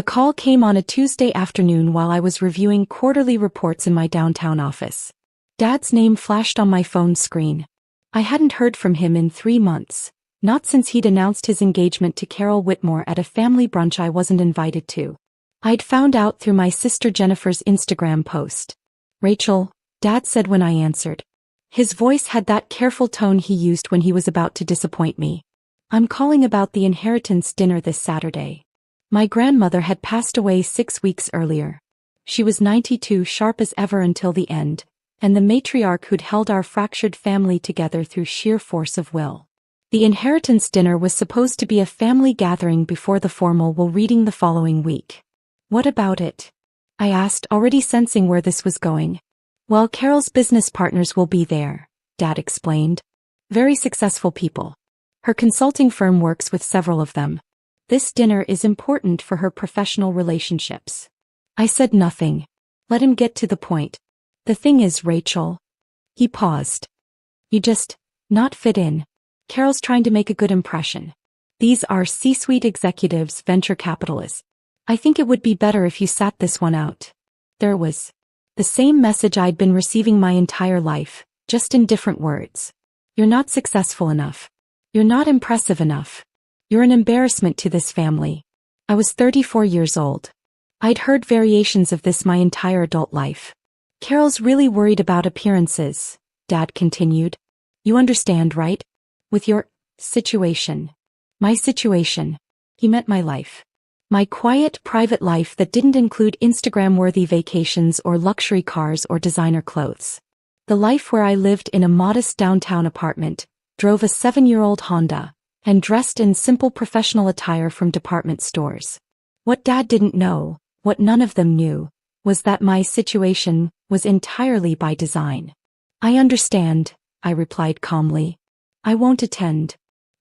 The call came on a Tuesday afternoon while I was reviewing quarterly reports in my downtown office. Dad's name flashed on my phone screen. I hadn't heard from him in 3 months, not since he'd announced his engagement to Carol Whitmore at a family brunch I wasn't invited to. I'd found out through my sister Jennifer's Instagram post. "Rachel," Dad said when I answered. His voice had that careful tone he used when he was about to disappoint me. "I'm calling about the inheritance dinner this Saturday." My grandmother had passed away 6 weeks earlier. She was 92, sharp as ever until the end, and the matriarch who'd held our fractured family together through sheer force of will. The inheritance dinner was supposed to be a family gathering before the formal will reading the following week. "What about it?" I asked, already sensing where this was going. "Well, Carol's business partners will be there," Dad explained. "Very successful people. Her consulting firm works with several of them. This dinner is important for her professional relationships." I said nothing. Let him get to the point. "The thing is, Rachel." He paused. "You just not fit in. Carol's trying to make a good impression. These are C-suite executives, venture capitalists. I think it would be better if you sat this one out." There was the same message I'd been receiving my entire life, just in different words. "You're not successful enough. You're not impressive enough. You're an embarrassment to this family." I was 34 years old. I'd heard variations of this my entire adult life. "Carol's really worried about appearances," Dad continued. "You understand, right? With your situation." My situation. He meant my life. My quiet, private life that didn't include Instagram-worthy vacations or luxury cars or designer clothes. The life where I lived in a modest downtown apartment, drove a 7-year-old Honda, and dressed in simple professional attire from department stores. What Dad didn't know, what none of them knew, was that my situation was entirely by design. "I understand," I replied calmly. "I won't attend."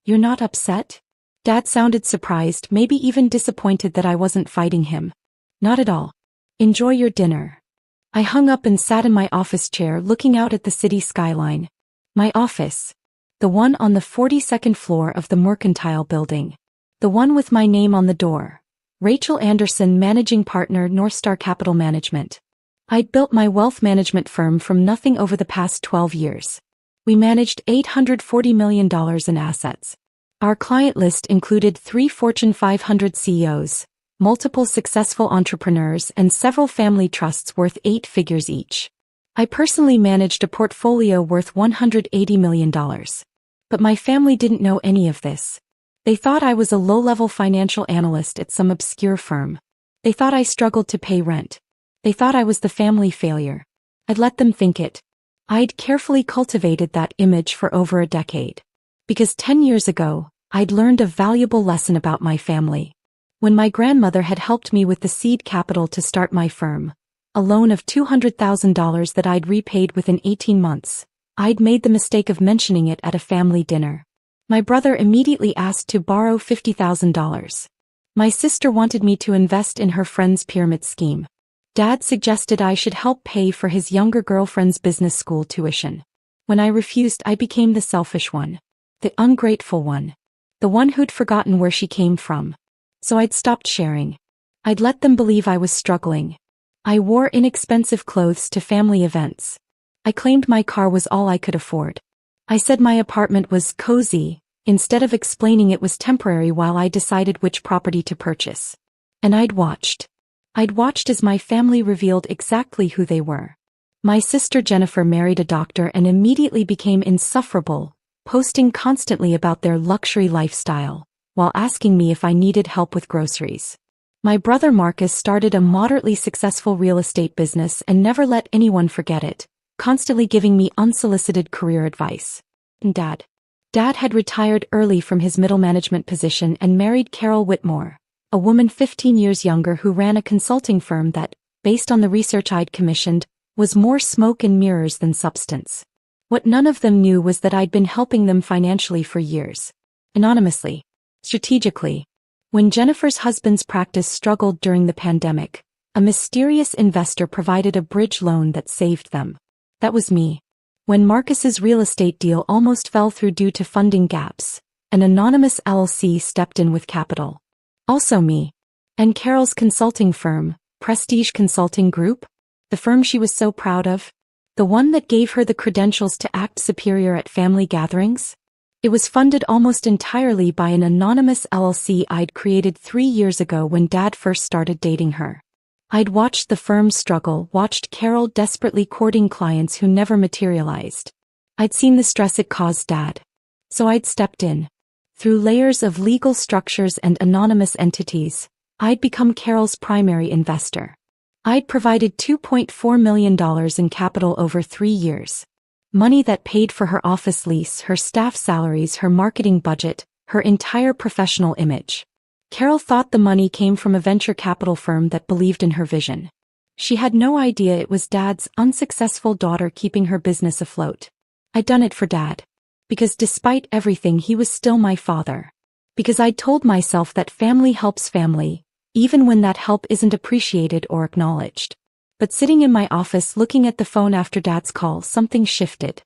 "You're not upset?" Dad sounded surprised, maybe even disappointed that I wasn't fighting him. "Not at all. Enjoy your dinner." I hung up and sat in my office chair looking out at the city skyline. My office. The one on the 42nd floor of the Mercantile Building. The one with my name on the door. Rachel Anderson, Managing Partner, Northstar Capital Management. I'd built my wealth management firm from nothing over the past 12 years. We managed $840 million in assets. Our client list included 3 Fortune 500 CEOs, multiple successful entrepreneurs, and several family trusts worth 8 figures each. I personally managed a portfolio worth $180 million. But my family didn't know any of this. They thought I was a low-level financial analyst at some obscure firm. They thought I struggled to pay rent. They thought I was the family failure. I'd let them think it. I'd carefully cultivated that image for over a decade. Because 10 years ago, I'd learned a valuable lesson about my family. When my grandmother had helped me with the seed capital to start my firm, a loan of $200,000 that I'd repaid within 18 months, I'd made the mistake of mentioning it at a family dinner. My brother immediately asked to borrow $50,000. My sister wanted me to invest in her friend's pyramid scheme. Dad suggested I should help pay for his younger girlfriend's business school tuition. When I refused, I became the selfish one. The ungrateful one. The one who'd forgotten where she came from. So I'd stopped sharing. I'd let them believe I was struggling. I wore inexpensive clothes to family events. I claimed my car was all I could afford. I said my apartment was cozy, instead of explaining it was temporary while I decided which property to purchase. And I'd watched as my family revealed exactly who they were. My sister Jennifer married a doctor and immediately became insufferable, posting constantly about their luxury lifestyle, while asking me if I needed help with groceries. My brother Marcus started a moderately successful real estate business and never let anyone forget it, constantly giving me unsolicited career advice. And Dad had retired early from his middle management position and married Carol Whitmore, a woman 15 years younger who ran a consulting firm that, based on the research I'd commissioned, was more smoke and mirrors than substance. What none of them knew was that I'd been helping them financially for years. Anonymously. Strategically. When Jennifer's husband's practice struggled during the pandemic, a mysterious investor provided a bridge loan that saved them. That was me. When Marcus's real estate deal almost fell through due to funding gaps, an anonymous LLC stepped in with capital. Also me. And Carol's consulting firm, Prestige Consulting Group? The firm she was so proud of? The one that gave her the credentials to act superior at family gatherings? It was funded almost entirely by an anonymous LLC I'd created 3 years ago when Dad first started dating her. I'd watched the firm struggle, watched Carol desperately courting clients who never materialized. I'd seen the stress it caused Dad. So I'd stepped in. Through layers of legal structures and anonymous entities, I'd become Carol's primary investor. I'd provided $2.4 million in capital over 3 years. Money that paid for her office lease, her staff salaries, her marketing budget, her entire professional image. Carol thought the money came from a venture capital firm that believed in her vision. She had no idea it was Dad's unsuccessful daughter keeping her business afloat. I'd done it for Dad. Because despite everything, he was still my father. Because I'd told myself that family helps family, even when that help isn't appreciated or acknowledged. But sitting in my office looking at the phone after Dad's call, something shifted.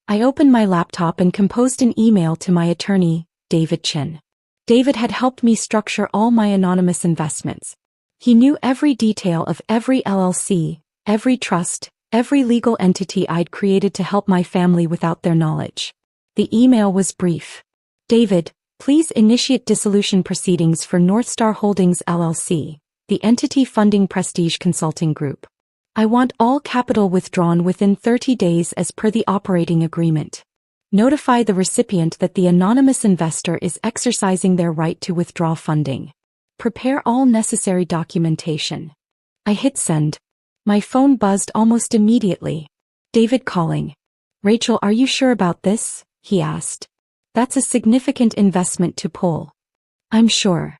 I opened my laptop and composed an email to my attorney, David Chin. David had helped me structure all my anonymous investments. He knew every detail of every LLC, every trust, every legal entity I'd created to help my family without their knowledge. The email was brief. David, please initiate dissolution proceedings for Northstar Holdings LLC, the entity funding Prestige Consulting Group. I want all capital withdrawn within 30 days as per the operating agreement. Notify the recipient that the anonymous investor is exercising their right to withdraw funding. Prepare all necessary documentation. I hit send. My phone buzzed almost immediately. David calling. Rachel, are you sure about this? He asked. That's a significant investment to pull. I'm sure.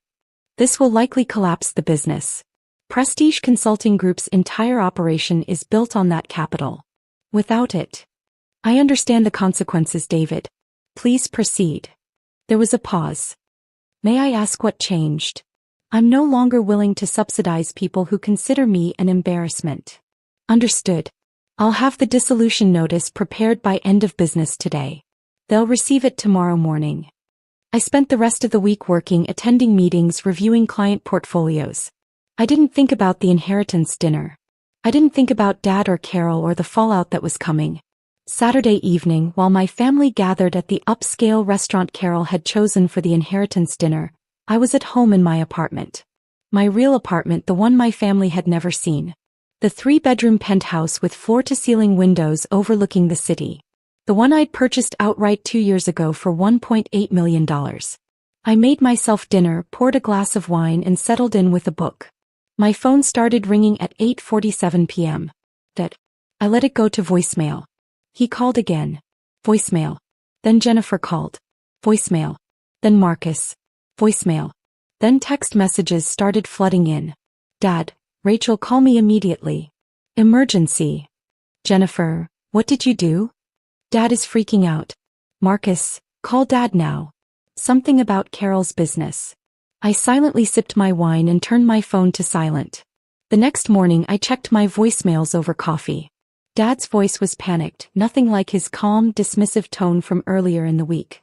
This will likely collapse the business. Prestige Consulting Group's entire operation is built on that capital. Without it. I understand the consequences, David. Please proceed. There was a pause. May I ask what changed? I'm no longer willing to subsidize people who consider me an embarrassment. Understood. I'll have the dissolution notice prepared by end of business today. They'll receive it tomorrow morning. I spent the rest of the week working, attending meetings, reviewing client portfolios. I didn't think about the inheritance dinner. I didn't think about Dad or Carol or the fallout that was coming. Saturday evening, while my family gathered at the upscale restaurant Carol had chosen for the inheritance dinner, I was at home in my apartment. My real apartment, the one my family had never seen. The 3-bedroom penthouse with floor-to-ceiling windows overlooking the city. The one I'd purchased outright 2 years ago for $1.8 million. I made myself dinner, poured a glass of wine and settled in with a book. My phone started ringing at 8:47 p.m. I let it go to voicemail. He called again. Voicemail. Then Jennifer called. Voicemail. Then Marcus. Voicemail. Then text messages started flooding in. Dad, Rachel, call me immediately. Emergency. Jennifer, what did you do? Dad is freaking out. Marcus, call Dad now. Something about Carol's business. I silently sipped my wine and turned my phone to silent. The next morning I checked my voicemails over coffee. Dad's voice was panicked, nothing like his calm, dismissive tone from earlier in the week.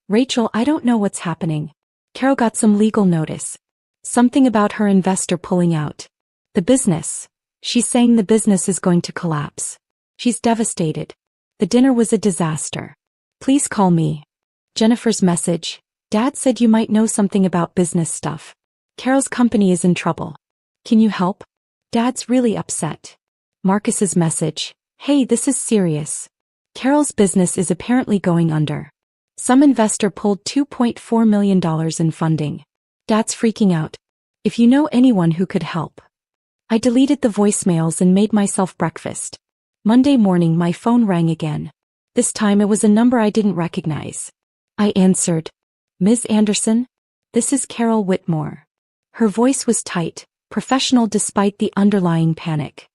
Rachel, I don't know what's happening. Carol got some legal notice. Something about her investor pulling out. The business. She's saying the business is going to collapse. She's devastated. The dinner was a disaster. Please call me. Jennifer's message. Dad said you might know something about business stuff. Carol's company is in trouble. Can you help? Dad's really upset. Marcus's message. Hey, this is serious. Carol's business is apparently going under. Some investor pulled $2.4 million in funding. Dad's freaking out. If you know anyone who could help. I deleted the voicemails and made myself breakfast. Monday morning my phone rang again. This time it was a number I didn't recognize. I answered. Ms. Anderson? This is Carol Whitmore. Her voice was tight, professional despite the underlying panic.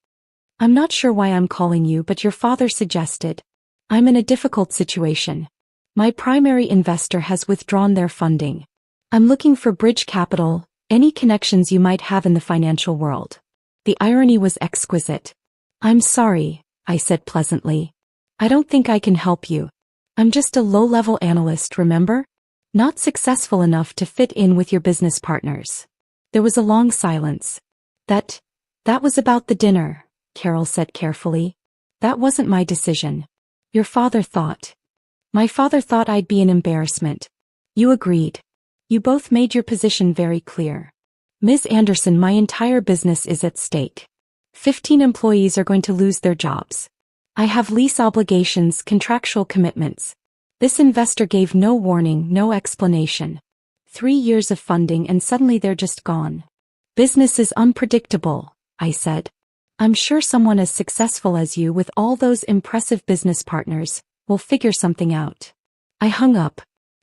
I'm not sure why I'm calling you, but your father suggested. I'm in a difficult situation. My primary investor has withdrawn their funding. I'm looking for bridge capital, any connections you might have in the financial world. The irony was exquisite. I'm sorry, I said pleasantly. I don't think I can help you. I'm just a low-level analyst, remember? Not successful enough to fit in with your business partners. There was a long silence. That was about the dinner, Carol said carefully. That wasn't my decision. Your father thought. My father thought I'd be an embarrassment. You agreed. You both made your position very clear. Ms. Anderson, my entire business is at stake. 15 employees are going to lose their jobs. I have lease obligations, contractual commitments. This investor gave no warning, no explanation. 3 years of funding and suddenly they're just gone. Business is unpredictable, I said. I'm sure someone as successful as you with all those impressive business partners will figure something out. I hung up.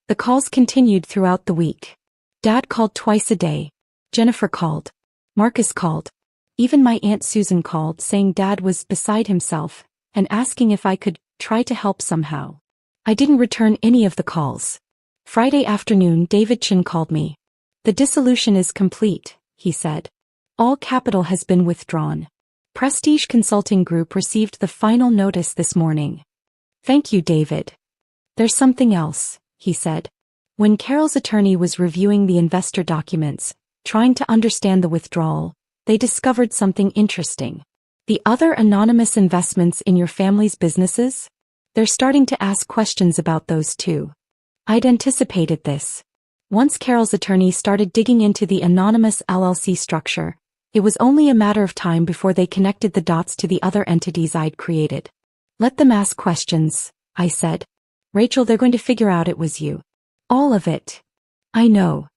The calls continued throughout the week. Dad called twice a day. Jennifer called. Marcus called. Even my Aunt Susan called saying Dad was beside himself and asking if I could try to help somehow. I didn't return any of the calls. Friday afternoon, David Chin called me. The dissolution is complete, he said. All capital has been withdrawn. Prestige Consulting Group received the final notice this morning. Thank you, David. There's something else, he said. When Carol's attorney was reviewing the investor documents, trying to understand the withdrawal, they discovered something interesting. The other anonymous investments in your family's businesses? They're starting to ask questions about those too. I'd anticipated this. Once Carol's attorney started digging into the anonymous LLC structure, it was only a matter of time before they connected the dots to the other entities I'd created. Let them ask questions, I said. Rachel, they're going to figure out it was you. All of it. I know.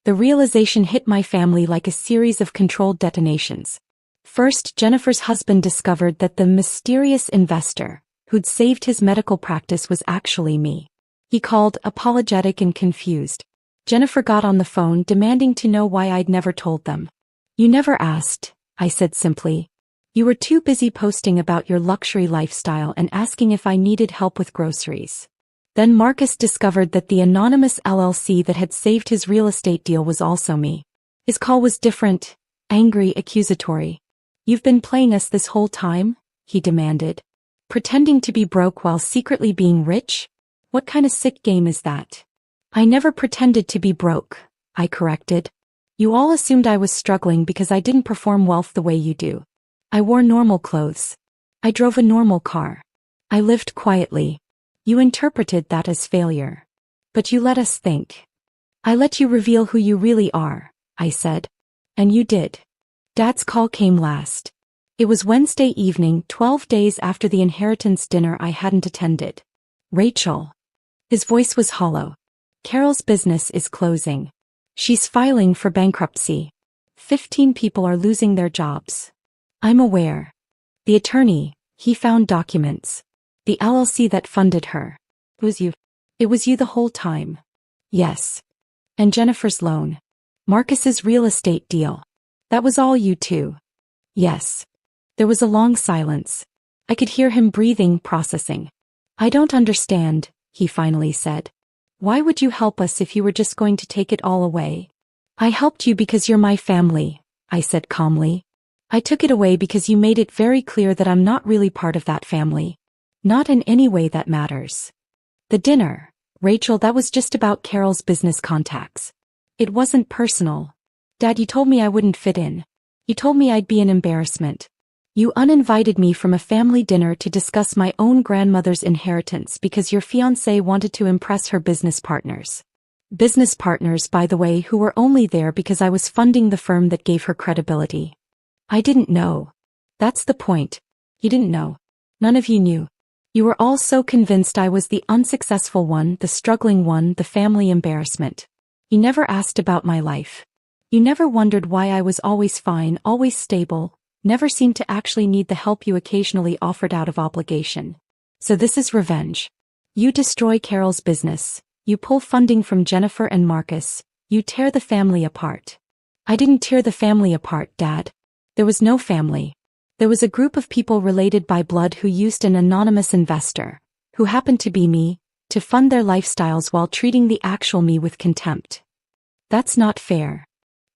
The realization hit my family like a series of controlled detonations. First, Jennifer's husband discovered that the mysterious investor who'd saved his medical practice was actually me. He called, apologetic and confused. Jennifer got on the phone demanding to know why I'd never told them. You never asked, I said simply. You were too busy posting about your luxury lifestyle and asking if I needed help with groceries. Then Marcus discovered that the anonymous LLC that had saved his real estate deal was also me. His call was different, angry, accusatory. You've been playing us this whole time? He demanded. Pretending to be broke while secretly being rich? What kind of sick game is that? I never pretended to be broke, I corrected. You all assumed I was struggling because I didn't perform wealth the way you do. I wore normal clothes. I drove a normal car. I lived quietly. You interpreted that as failure. But you let us think. I let you reveal who you really are, I said. And you did. Dad's call came last. It was Wednesday evening, 12 days after the inheritance dinner I hadn't attended. Rachel. His voice was hollow. Carol's business is closing. She's filing for bankruptcy. 15 people are losing their jobs. I'm aware. The attorney, he found documents. The LLC that funded her. It was you. It was you the whole time. Yes. And Jennifer's loan. Marcus's real estate deal. That was all you too. Yes. There was a long silence. I could hear him breathing, processing. I don't understand, he finally said. Why would you help us if you were just going to take it all away? I helped you because you're my family, I said calmly. I took it away because you made it very clear that I'm not really part of that family. Not in any way that matters. The dinner, Rachel, that was just about Carol's business contacts. It wasn't personal. Dad, you told me I wouldn't fit in. You told me I'd be an embarrassment. You uninvited me from a family dinner to discuss my own grandmother's inheritance because your fiancé wanted to impress her business partners. Business partners, by the way, who were only there because I was funding the firm that gave her credibility. I didn't know. That's the point. You didn't know. None of you knew. You were all so convinced I was the unsuccessful one, the struggling one, the family embarrassment. You never asked about my life. You never wondered why I was always fine, always stable, never seemed to actually need the help you occasionally offered out of obligation. So this is revenge. You destroy Carol's business. You pull funding from Jennifer and Marcus. You tear the family apart. I didn't tear the family apart, Dad. There was no family. There was a group of people related by blood who used an anonymous investor, who happened to be me, to fund their lifestyles while treating the actual me with contempt. That's not fair.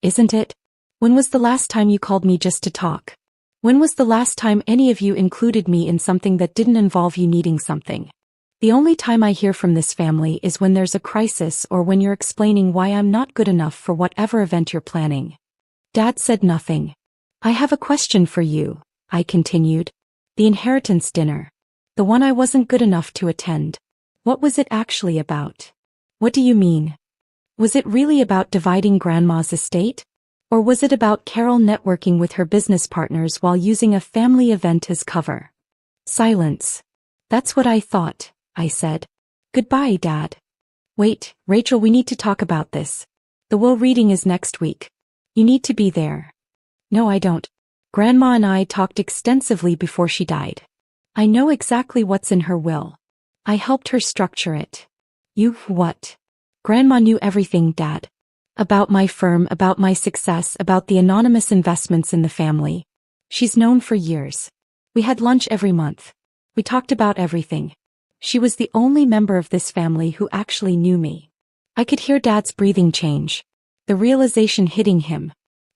Isn't it? When was the last time you called me just to talk? When was the last time any of you included me in something that didn't involve you needing something? The only time I hear from this family is when there's a crisis or when you're explaining why I'm not good enough for whatever event you're planning. Dad said nothing. I have a question for you, I continued. The inheritance dinner. The one I wasn't good enough to attend. What was it actually about? What do you mean? Was it really about dividing Grandma's estate? Or was it about Carol networking with her business partners while using a family event as cover? Silence. That's what I thought, I said. Goodbye, Dad. Wait, Rachel, we need to talk about this. The will reading is next week. You need to be there. No, I don't. Grandma and I talked extensively before she died. I know exactly what's in her will. I helped her structure it. You what? Grandma knew everything, Dad. About my firm, about my success, about the anonymous investments in the family. She's known for years. We had lunch every month. We talked about everything. She was the only member of this family who actually knew me. I could hear Dad's breathing change. The realization hitting him.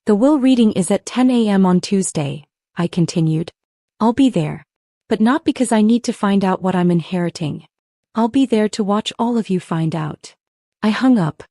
The will reading is at 10 a.m. on Tuesday, I continued. I'll be there. But not because I need to find out what I'm inheriting. I'll be there to watch all of you find out. I hung up.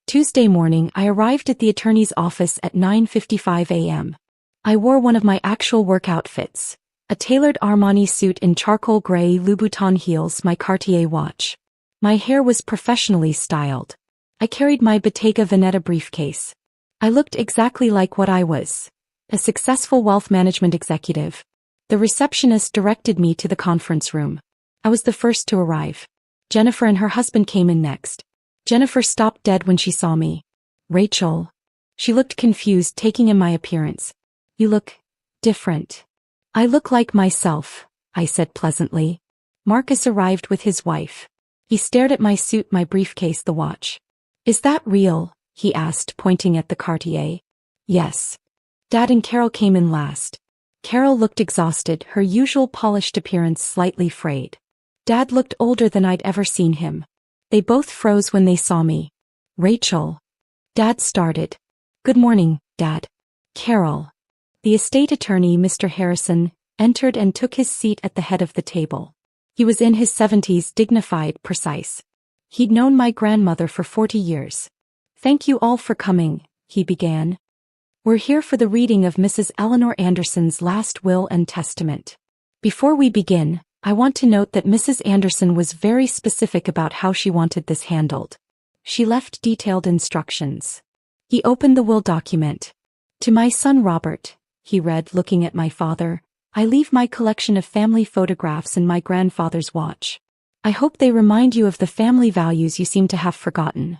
Tuesday morning, I arrived at the attorney's office at 9:55 a.m. I wore one of my actual work outfits, a tailored Armani suit in charcoal gray Louboutin heels, my Cartier watch. My hair was professionally styled. I carried my Bottega Veneta briefcase. I looked exactly like what I was, a successful wealth management executive. The receptionist directed me to the conference room. I was the first to arrive. Jennifer and her husband came in next. Jennifer stopped dead when she saw me. Rachel. She looked confused, taking in my appearance. You look different. I look like myself, I said pleasantly. Marcus arrived with his wife. He stared at my suit, my briefcase, the watch. Is that real? He asked, pointing at the Cartier. Yes. Dad and Carol came in last. Carol looked exhausted, her usual polished appearance slightly frayed. Dad looked older than I'd ever seen him. They both froze when they saw me. Rachel. Dad started. Good morning, Dad. Carol. The estate attorney, Mr. Harrison, entered and took his seat at the head of the table. He was in his 70s, dignified, precise. He'd known my grandmother for 40 years. Thank you all for coming, he began. We're here for the reading of Mrs. Eleanor Anderson's last will and testament. Before we begin, I want to note that Mrs. Anderson was very specific about how she wanted this handled. She left detailed instructions. He opened the will document. To my son Robert, he read, looking at my father, I leave my collection of family photographs and my grandfather's watch. I hope they remind you of the family values you seem to have forgotten.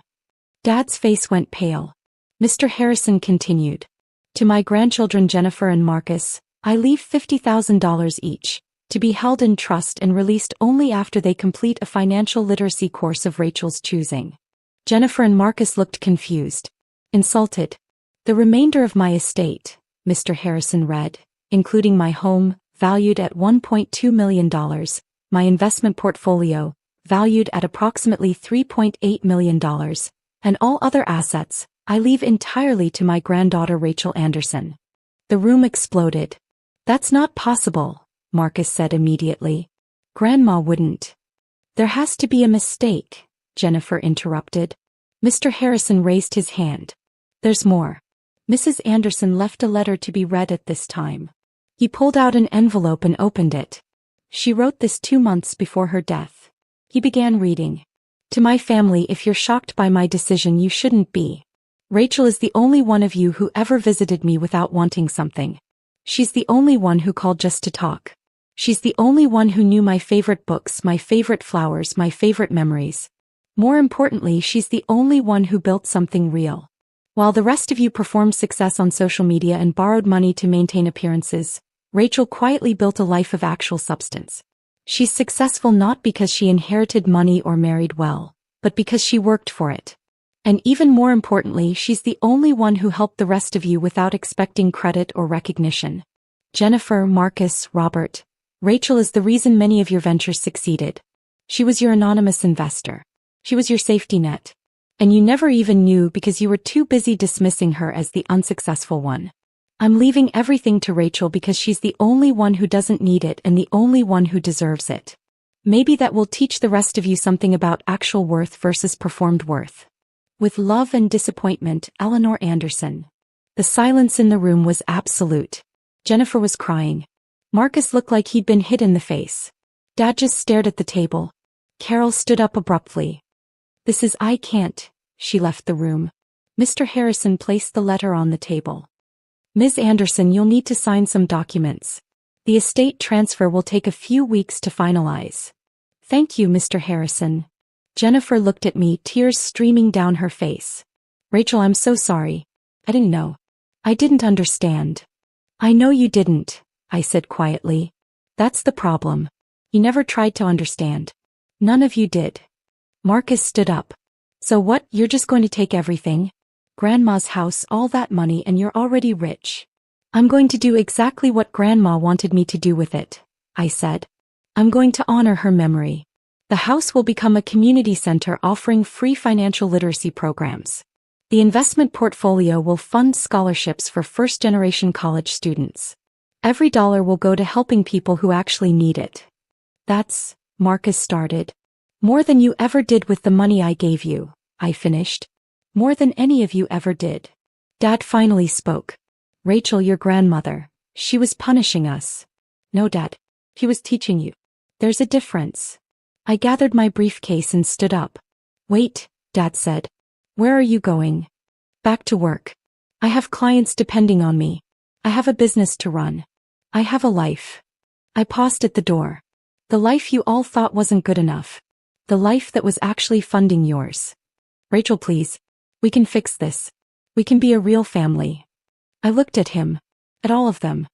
Dad's face went pale. Mr. Harrison continued. To my grandchildren Jennifer and Marcus, I leave $50,000 each, to be held in trust and released only after they complete a financial literacy course of Rachel's choosing. Jennifer and Marcus looked confused. Insulted. The remainder of my estate, Mr. Harrison read, including my home, valued at $1.2 million, my investment portfolio, valued at approximately $3.8 million, and all other assets, I leave entirely to my granddaughter Rachel Anderson. The room exploded. That's not possible, Marcus said immediately. Grandma wouldn't. There has to be a mistake, Jennifer interrupted. Mr. Harrison raised his hand. There's more. Mrs. Anderson left a letter to be read at this time. He pulled out an envelope and opened it. She wrote this 2 months before her death. He began reading. To my family, if you're shocked by my decision, you shouldn't be. Rachel is the only one of you who ever visited me without wanting something. She's the only one who called just to talk. She's the only one who knew my favorite books, my favorite flowers, my favorite memories. More importantly, she's the only one who built something real. While the rest of you performed success on social media and borrowed money to maintain appearances, Rachel quietly built a life of actual substance. She's successful not because she inherited money or married well, but because she worked for it. And even more importantly, she's the only one who helped the rest of you without expecting credit or recognition. Jennifer, Marcus, Robert. Rachel is the reason many of your ventures succeeded. She was your anonymous investor. She was your safety net. And you never even knew because you were too busy dismissing her as the unsuccessful one. I'm leaving everything to Rachel because she's the only one who doesn't need it and the only one who deserves it. Maybe that will teach the rest of you something about actual worth versus performed worth. With love and disappointment, Eleanor Anderson. The silence in the room was absolute. Jennifer was crying. Marcus looked like he'd been hit in the face. Dad just stared at the table. Carol stood up abruptly. I can't. She left the room. Mr. Harrison placed the letter on the table. Ms. Anderson, you'll need to sign some documents. The estate transfer will take a few weeks to finalize. Thank you, Mr. Harrison. Jennifer looked at me, tears streaming down her face. Rachel, I'm so sorry. I didn't know. I didn't understand. I know you didn't, I said quietly. That's the problem. You never tried to understand. None of you did. Marcus stood up. So what, you're just going to take everything? Grandma's house, all that money, and you're already rich. I'm going to do exactly what Grandma wanted me to do with it, I said. I'm going to honor her memory. The house will become a community center offering free financial literacy programs. The investment portfolio will fund scholarships for first-generation college students. Every dollar will go to helping people who actually need it. That's, Marcus started. More than you ever did with the money I gave you, I finished. More than any of you ever did. Dad finally spoke. Rachel, your grandmother, she was punishing us. No, Dad. She was teaching you. There's a difference. I gathered my briefcase and stood up. Wait, Dad said. Where are you going? Back to work. I have clients depending on me. I have a business to run. I have a life. I paused at the door. The life you all thought wasn't good enough. The life that was actually funding yours. Rachel, please. We can fix this. We can be a real family. I looked at him. At all of them.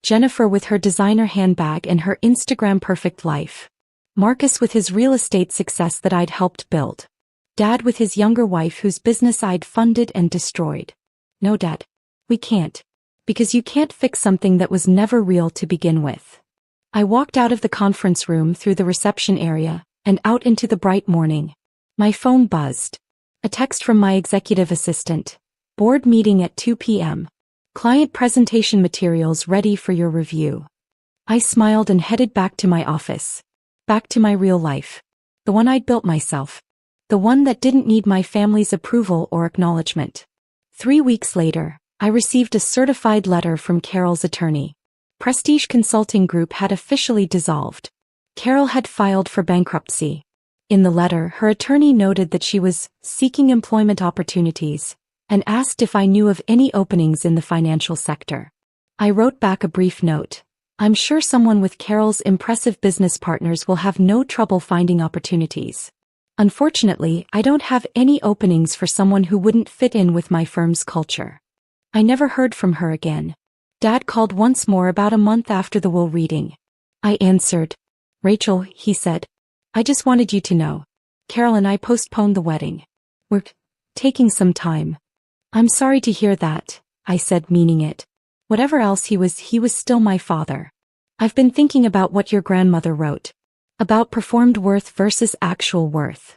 Jennifer with her designer handbag and her Instagram perfect life. Marcus with his real estate success that I'd helped build. Dad with his younger wife whose business I'd funded and destroyed. No, Dad. We can't. Because you can't fix something that was never real to begin with. I walked out of the conference room through the reception area and out into the bright morning. My phone buzzed. A text from my executive assistant. Board meeting at 2 p.m. Client presentation materials ready for your review. I smiled and headed back to my office. Back to my real life. The one I'd built myself. The one that didn't need my family's approval or acknowledgement. 3 weeks later, I received a certified letter from Carol's attorney. Prestige Consulting Group had officially dissolved. Carol had filed for bankruptcy. In the letter, her attorney noted that she was seeking employment opportunities and asked if I knew of any openings in the financial sector. I wrote back a brief note. I'm sure someone with Carol's impressive business partners will have no trouble finding opportunities. Unfortunately, I don't have any openings for someone who wouldn't fit in with my firm's culture. I never heard from her again. Dad called once more about a month after the will reading. I answered. Rachel, he said. I just wanted you to know. Carol and I postponed the wedding. We're taking some time. I'm sorry to hear that, I said, meaning it. Whatever else he was still my father. I've been thinking about what your grandmother wrote. About performed worth versus actual worth.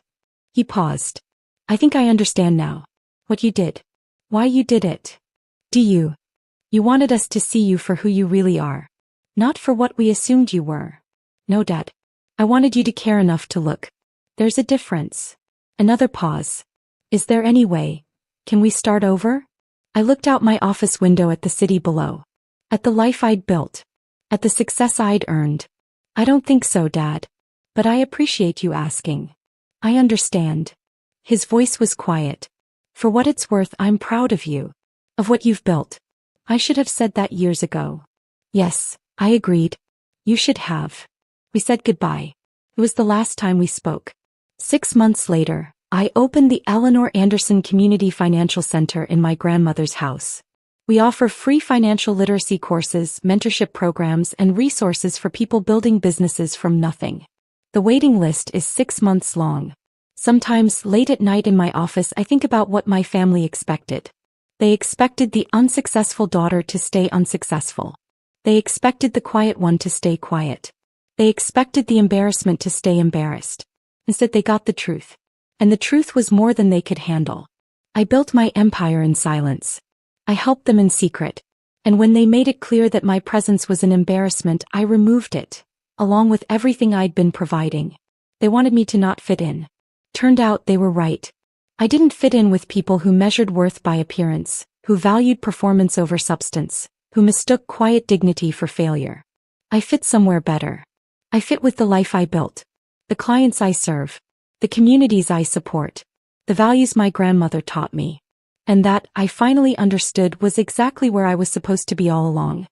He paused. I think I understand now. What you did. Why you did it. Do you? You wanted us to see you for who you really are. Not for what we assumed you were. No, Dad. I wanted you to care enough to look. There's a difference. Another pause. Is there any way? Can we start over? I looked out my office window at the city below. At the life I'd built. At the success I'd earned. I don't think so, Dad. But I appreciate you asking. I understand. His voice was quiet. For what it's worth, I'm proud of you. Of what you've built. I should have said that years ago. Yes, I agreed. You should have. We said goodbye. It was the last time we spoke. 6 months later, I opened the Eleanor Anderson Community Financial Center in my grandmother's house. We offer free financial literacy courses, mentorship programs, and resources for people building businesses from nothing. The waiting list is 6 months long. Sometimes, late at night in my office, I think about what my family expected. They expected the unsuccessful daughter to stay unsuccessful. They expected the quiet one to stay quiet. They expected the embarrassment to stay embarrassed. Instead, they got the truth. And the truth was more than they could handle. I built my empire in silence. I helped them in secret. And when they made it clear that my presence was an embarrassment, I removed it, along with everything I'd been providing. They wanted me to not fit in. Turned out they were right. I didn't fit in with people who measured worth by appearance, who valued performance over substance, who mistook quiet dignity for failure. I fit somewhere better. I fit with the life I built, the clients I serve, the communities I support, the values my grandmother taught me. And that, I finally understood, was exactly where I was supposed to be all along.